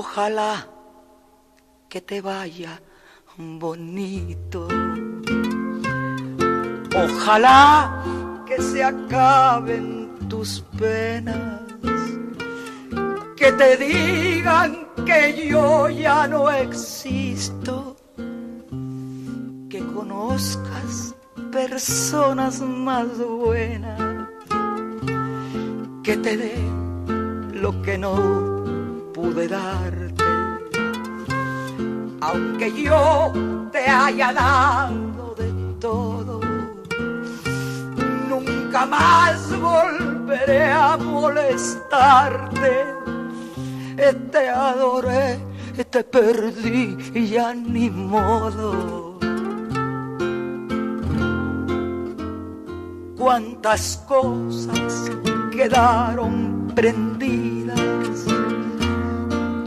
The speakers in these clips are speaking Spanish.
Ojalá que te vaya bonito. Ojalá que se acaben tus penas, que te digan que yo ya no existo, que conozcas personas más buenas, que te dé lo que no pude darte, aunque yo te haya dado de todo. Nunca más volveré a molestarte. Te adoré, te perdí y ya ni modo. Cuántas cosas quedaron prendidas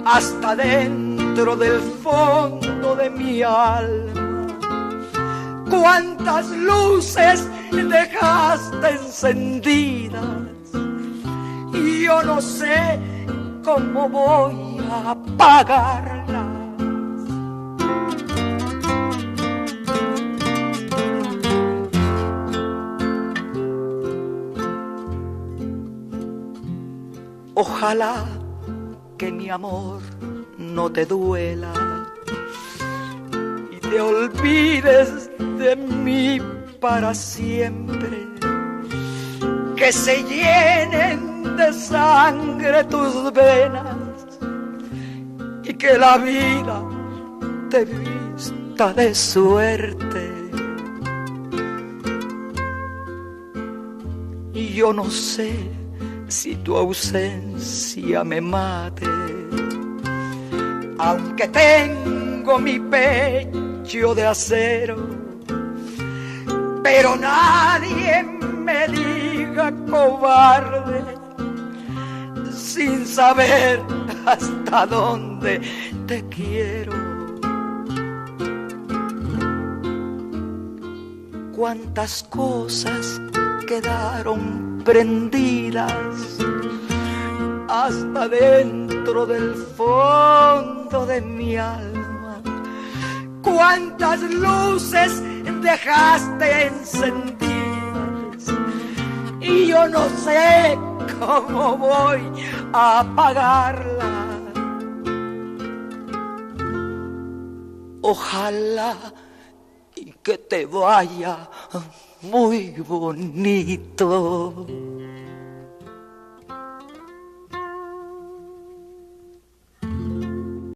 hasta dentro del fondo de mi alma. Cuántas luces dejaste encendidas y yo no sé cómo voy a apagarlas. Ojalá que mi amor no te duela y te olvides de mí para siempre, que se llenen de sangre tus venas y que la vida te vista de suerte. Y yo no sé si tu ausencia me mate, aunque tengo mi pecho de acero, pero nadie me diga cobarde sin saber hasta dónde te quiero. Cuántas cosas quedaron prendidas hasta dentro del fondo de mi alma. Cuántas luces dejaste encendidas y yo no sé cómo voy a apagarlas. Ojalá y que te vaya muy bonito.